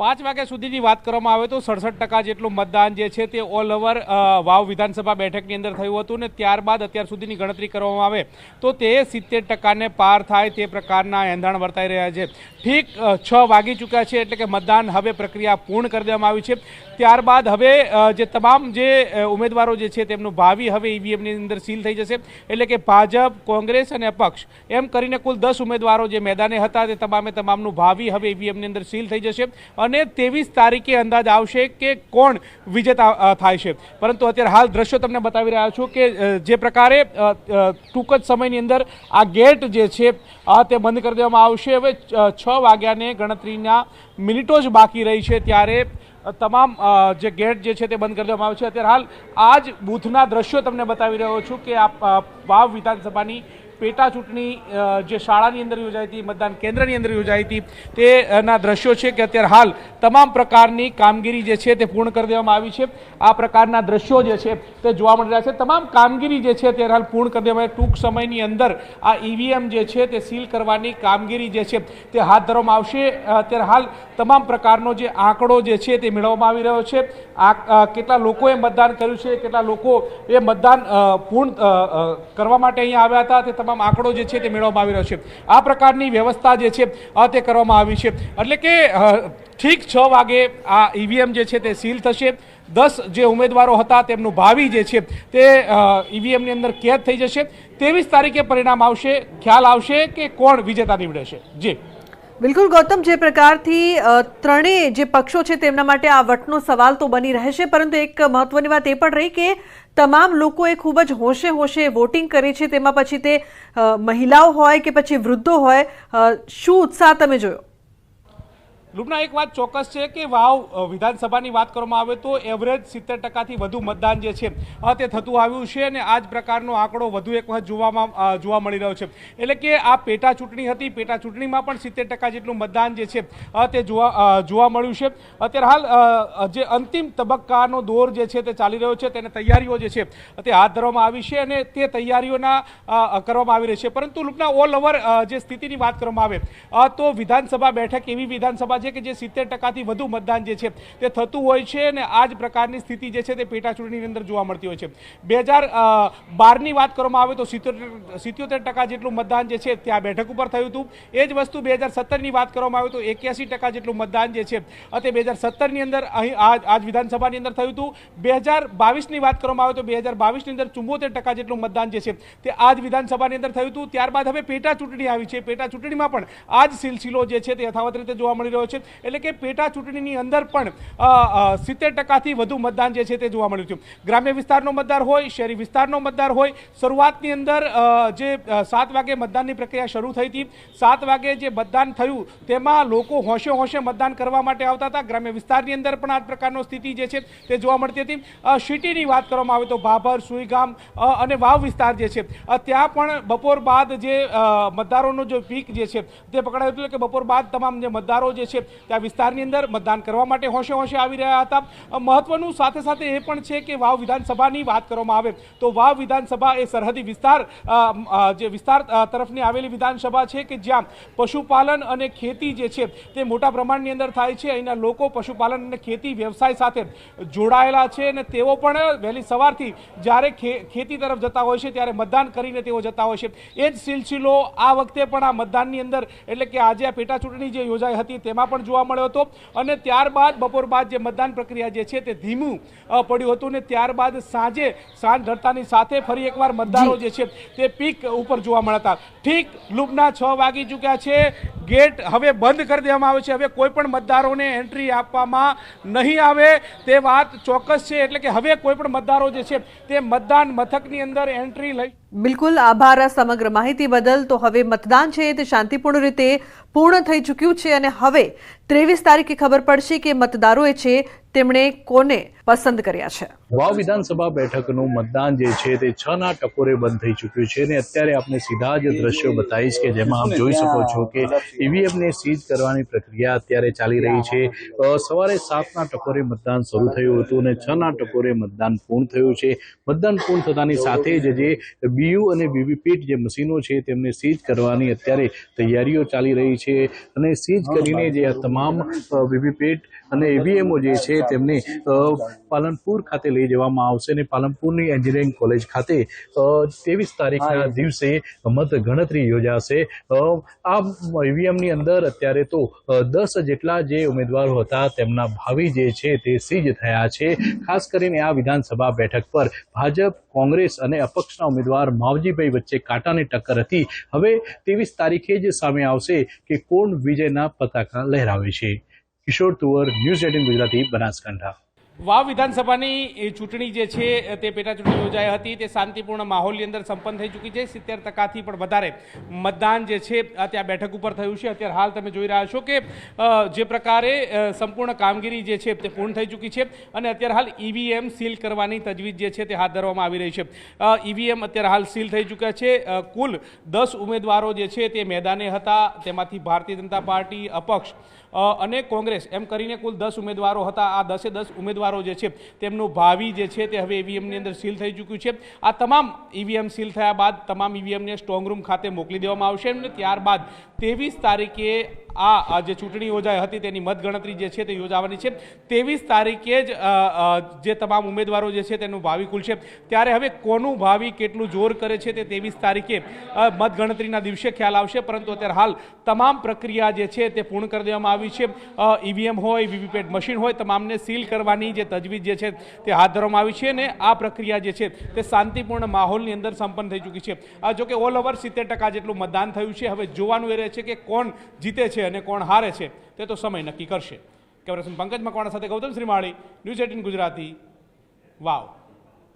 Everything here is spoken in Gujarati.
5 વાગ્યા સુધીની વાત કરવામાં આવે તો 67% જેટલું મતદાન જે છે તે ઓલ ઓવર વાવ વિધાનસભા બેઠકની અંદર થયું હતું ને ત્યારબાદ અત્યાર સુધીની ગણતરી કરવામાં આવે તો તે 70%ને પાર થાય તે પ્રકારના એંધાણ વર્તાઈ રહ્યા છે। ઠીક 6 વાગી ચૂક્યા છે એટલે કે મતદાન હવે પ્રક્રિયા પૂર્ણ કરી દેવામાં આવી છે। ત્યારબાદ હવે જે તમામ જે ઉમેદવારો જે છે તેમનું ભાવિ હવે ઈવીએમની અંદર સીલ થઈ જશે એટલે કે ભાજપ, કોંગ્રેસ અને અપક્ષ એમ કરીને કુલ 10 ઉમેદવારો જે મેદાને હતા તે તમામનું ભાવિ હવે ઈવીએમની અંદર સીલ થઈ જશે અને 23 તારીખે અંદાજ આવશે કે કોણ વિજેતા થાય છે। પરંતુ અત્યારે હાલ દ્રશ્યો તમને બતાવી રહ્યા છું કે જે પ્રકારે ટૂંક જ સમયની અંદર આ ગેટ જે છે તે બંધ કરી દેવામાં આવશે। હવે 6 વાગ્યાને ગણતરીના મિનિટો જ બાકી રહી છે ત્યારે તમામ જે ગેટ જે છે તે બંધ કરી દેવામાં આવે છે। અત્યારે હાલ આ જ બૂથના દ્રશ્યો તમને બતાવી રહ્યો છું કે આ વાવ વિધાનસભાની પેટા ચૂંટણી જે શાળાની અંદર યોજાઈ હતી, મતદાન કેન્દ્રની અંદર યોજાઈ હતી તેના દ્રશ્યો છે કે અત્યારે હાલ તમામ પ્રકારની કામગીરી જે છે તે પૂર્ણ કરી દેવામાં આવી છે। આ પ્રકારના દ્રશ્યો જે છે તે જોવા મળી રહ્યા છે। તમામ કામગીરી જે છે તે હાલ પૂર્ણ કરી દેવામાં ટૂંક સમયની અંદર આ ઈવીએમ જે છે તે સીલ કરવાની કામગીરી જે છે તે હાથ ધરવામાં આવશે। અત્યારે હાલ તમામ પ્રકારનો જે આંકડો જે છે તે મેળવવામાં આવી રહ્યો છે। આ કેટલા લોકોએ મતદાન કર્યું છે, કેટલા લોકો એ મતદાન પૂર્ણ કરવા માટે અહીંયા આવ્યા હતા તે તમામ આંકડો જે છે તે મેળવવામાં આવી રહ્યો છે। આ પ્રકારની વ્યવસ્થા જે છે તે કરવામાં આવી છે એટલે કે ઠીક 6 વાગે આ ઈવીએમ જે છે તે સીલ થશે। 10 જે ઉમેદવારો હતા તેમનું ભાવિ જે છે તે ઈવીએમની અંદર કેદ થઈ જશે। 23 તારીખે પરિણામ આવશે, ખ્યાલ આવશે કે કોણ વિજેતા નીવડે છે। જી બિલકુલ ગૌતમ, જે પ્રકારથી ત્રણેય જે પક્ષો છે તેમના માટે આ વટનો સવાલ તો બની રહેશે, પરંતુ એક મહત્વની વાત એ પણ રહી કે તમામ લોકોએ ખૂબ જ હોશે હોશે વોટિંગ કરી છે, તેમાં પછી તે મહિલાઓ હોય કે પછી વૃદ્ધો હોય, શું ઉત્સાહ તમે જોયો? લુબના, એક વાત ચોક્કસ છે કે વાવ વિધાનસભાની વાત કરવામાં આવે તો એવરેજ 70%થી વધુ મતદાન જે છે તે થતું આવ્યું છે અને આ જ પ્રકારનો આંકડો વધુ એક વખત જોવા મળી રહ્યો છે। એટલે કે આ પેટા ચૂંટણી હતી, પેટા ચૂંટણીમાં પણ 70% જેટલું મતદાન જે છે તે જોવા મળ્યું છે। અત્યારે હાલ જે અંતિમ તબક્કાનો દોર જે છે તે ચાલી રહ્યો છે, તેને તૈયારીઓ જે છે તે હાથ ધરવામાં આવી છે અને તે તૈયારીઓના કરવામાં આવી રહી છે। પરંતુ લુબના ઓલ ઓવર જે સ્થિતિની વાત કરવામાં આવે તો વિધાનસભા બેઠક એવી વિધાનસભા છે કે જે 70%થી વધુ મતદાન જે છે તે થતું હોય છે અને આ જ પ્રકારની સ્થિતિ જે છે તે પેટા ચૂંટણીની અંદર જોવા મળતી હોય છે। 2012ની વાત કરવામાં આવે તો 77% જેટલું મતદાન જે છે ત્યાં બેઠક ઉપર થયું હતું। એ જ વસ્તુ 2017ની વાત કરવામાં આવે તો 81% જેટલું મતદાન જે છે તે 2017ની અંદર અહીં આજ વિધાનસભાની અંદર થયું હતું। 2022ની વાત કરવામાં આવે તો 2022ની અંદર 74% જેટલું મતદાન જે છે તે આજ વિધાનસભાની અંદર થયું હતું। ત્યારબાદ હવે પેટા ચૂંટણી આવી છે, પેટા ચૂંટણીમાં પણ આ જ સિલસિલો જે છે તે યથાવત રીતે જોવા મળી રહ્યો છે। એટલે કે પેટા ચૂંટણીની અંદર પણ 70%થી વધુ મતદાન જે છે તે જોવા મળ્યું છે। ગ્રામ્ય વિસ્તારનો મતદાર હોય, શહેરી વિસ્તારનો મતદાર હોય, શરૂઆતની અંદર જે 7 વાગે મતદાનની પ્રક્રિયા શરૂ થઈ હતી, 7 વાગે જે મતદાન થયું તેમાં લોકો હોશે હોશે મતદાન કરવા માટે આવતા હતા। ગ્રામ્ય વિસ્તારની અંદર પણ આ પ્રકારનો સ્થિતિ જે છે તે જોવા મળતી હતી। સિટીની વાત કરવામાં આવે તો ભાભર, સુઈગામ અને વાવ વિસ્તાર જે છે ત્યાં પણ બપોર બાદ જે મતદારોનો જે પીક જે છે તે પકડાયું હતું કે બપોર બાદ તમામ જે મતદારો જે છે ત્યાં વિસ્તારની અંદર મતદાન કરવા માટે હોશે હોશે આવી રહ્યા હતા। મહત્વનું સાથે સાથે એ પણ છે કે વાવ વિધાનસભાની વાત કરવામાં આવે તો વાવ વિધાનસભા એ સરહદી વિસ્તાર જે વિસ્તાર તરફની આવેલી વિધાનસભા છે કે જ્યાં પશુપાલન અને ખેતી જે છે તે મોટા પ્રમાણની અંદર થાય છે। અહીંના લોકો પશુપાલન અને ખેતી વ્યવસાય સાથે જોડાયેલા છે અને તેઓ પણ વહેલી સવારથી જ્યારે ખેતી તરફ જતા હોય છે ત્યારે મતદાન કરીને તેઓ જતા હોય છે। એ જ સિલસિલો આ વખતે પણ આ મતદાનની અંદર એટલે કે આજે આ પેટા ચૂંટણી જે યોજાઈ હતી તેમાં પણ જોવા મળ્યો હતો અને ત્યારબાદ બપોર બાદ જે મતદાન પ્રક્રિયા જે છે તે ધીમું પડ્યું હતું અને ત્યારબાદ સાંજ ઢળતાની સાથે ફરી એકવાર મતદારો જે છે તે પીક ઉપર જોવા મળ્યા હતા। ઠીક લુબના 6 વાગી ચૂક્યા છે, ગેટ હવે બંધ કરી દેવામાં આવે છે। હવે કોઈ પણ મતદારોને એન્ટ્રી આપવામાં નહીં આવે તે વાત ચોક્કસ છે। એટલે કે હવે કોઈ પણ મતદારો જે છે તે મતદાન મથકની અંદર એન્ટ્રી લઈ બિલકુલ આભાર આ સમગ્ર માહિતી બદલ। તો હવે મતદાન છે તે શાંતિપૂર્ણ રીતે પૂર્ણ થઈ ચૂક્યું છે અને હવે 23 તારીખે ખબર પડશે કે મતદારોએ છે તેમણે કોને પસંદ કર્યા છે। વાવ વિધાનસભા બેઠકનું મતદાન જે છે તે 6ના ટકોરે બંધ થઈ ચૂક્યું છે અને અત્યારે આપણે સીધા જ દ્રશ્યો બતાવીશ કે જેમાં આપ જોઈ શકો છો કે ઈવીએમને સીઝ કરવાની પ્રક્રિયા અત્યારે ચાલી રહી છે। સવારે 7ના ટકોરે મતદાન શરૂ થયું હતું અને 6ના ટકોરે મતદાન પૂર્ણ થયું છે। મતદાન પૂર્ણ થતાની સાથે જ જે બીયુ અને વીવીપેટ જે મશીનો છે તેમને સીઝ કરવાની અત્યારે તૈયારીઓ ચાલી રહી છે અને સીઝ કરીને જે તમામ તમામ વીવીપેટ અને ઈવીએમઓ જે છે તેમને પાલનપુર ખાતે લઈ જવામાં આવશે અને પાલનપુરની એન્જિનિયરિંગ કોલેજ ખાતે 23 તારીખના દિવસે મત ગણતરી યોજાશે. આ ઈવીએમની અંદર અત્યારે તો 10 જેટલા જે ઉમેદવારો હતા તેમના ભાવિ જે છે તે સીઝ થયા છે. ખાસ કરીને આ વિધાનસભા બેઠક પર ભાજપ, કોંગ્રેસ અને અપક્ષના ઉમેદવાર માવજીભાઈ વચ્ચે કાંટાની ટક્કર હતી. હવે 23 તારીખે જ સામે આવશે કે કોણ વિજયના પતાકા લહેરાવે છે. કિશોર તુવર, ન્યૂઝ 18 ગુજરાતી, બનાસકાંઠા. વાવ વિધાનસભાની ચૂંટણી જે છે તે પેટા ચૂંટણી યોજાઈ હતી તે શાંતિપૂર્ણ માહોલની અંદર સંપન્ન થઈ ચૂકી છે. 70% પણ વધારે મતદાન જે છે ત્યાં બેઠક ઉપર થયું છે. અત્યારે હાલ તમે જોઈ રહ્યા છો કે જે પ્રકારે સંપૂર્ણ કામગીરી જે છે તે પૂર્ણ થઈ ચૂકી છે અને અત્યારે હાલ ઈવીએમ સીલ કરવાની તજવીજ જે છે તે હાથ ધરવામાં આવી રહી છે. ઈવીએમ અત્યારે હાલ સીલ થઈ ચૂક્યા છે. કુલ 10 ઉમેદવારો જે છે તે મેદાને હતા. તેમાંથી ભારતીય જનતા પાર્ટી, અપક્ષ અને કોંગ્રેસ એમ કરીને કુલ 10 ઉમેદવારો હતા. આ 10 ઉમેદવારો જે છે તેમનું ભાવિ જે છે તે હવે ઈવીએમની અંદર સીલ થઈ ચૂક્યું છે. આ તમામ ઈવીએમ સીલ થયા બાદ તમામ ઈવીએમને સ્ટ્રોંગ રૂમ ખાતે મોકલી દેવામાં આવશે અને ત્યારબાદ 23 તારીખે આ જે ચૂંટણી યોજાઈ હતી તેની મતગણતરી જે છે તે યોજાવાની છે. 23 તારીખે જ જે તમામ ઉમેદવારો જે છે તેનું ભાવિ ખુલશે. ત્યારે હવે કોનું ભાવિ કેટલું જોર કરે છે તે 23 તારીખે મતગણતરીના દિવસે ખ્યાલ આવશે. પરંતુ અત્યારે હાલ તમામ પ્રક્રિયા જે છે તે પૂર્ણ કરી દેવામાં આવી છે. ઈવીએમ હોય, વીવીપેટ મશીન હોય, તમામને સીલ કરવાની જે તજવીજ જે છે તે હાથ ધરવામાં આવી છે અને આ પ્રક્રિયા જે છે તે શાંતિપૂર્ણ માહોલની અંદર સંપન્ન થઈ ચૂકી છે. જોકે ઓલ ઓવર 70% જેટલું મતદાન થયું છે. હવે જોવાનું એ રહે છે કે કોણ જીતે છે અને કોણ હારે છે તે તો સમય નક્કી કરશે. કેમેરા પંકજ મકવાણા સાથે ગૌતમ શ્રીમાળી, ન્યૂઝ 18 ગુજરાતી, વાવ.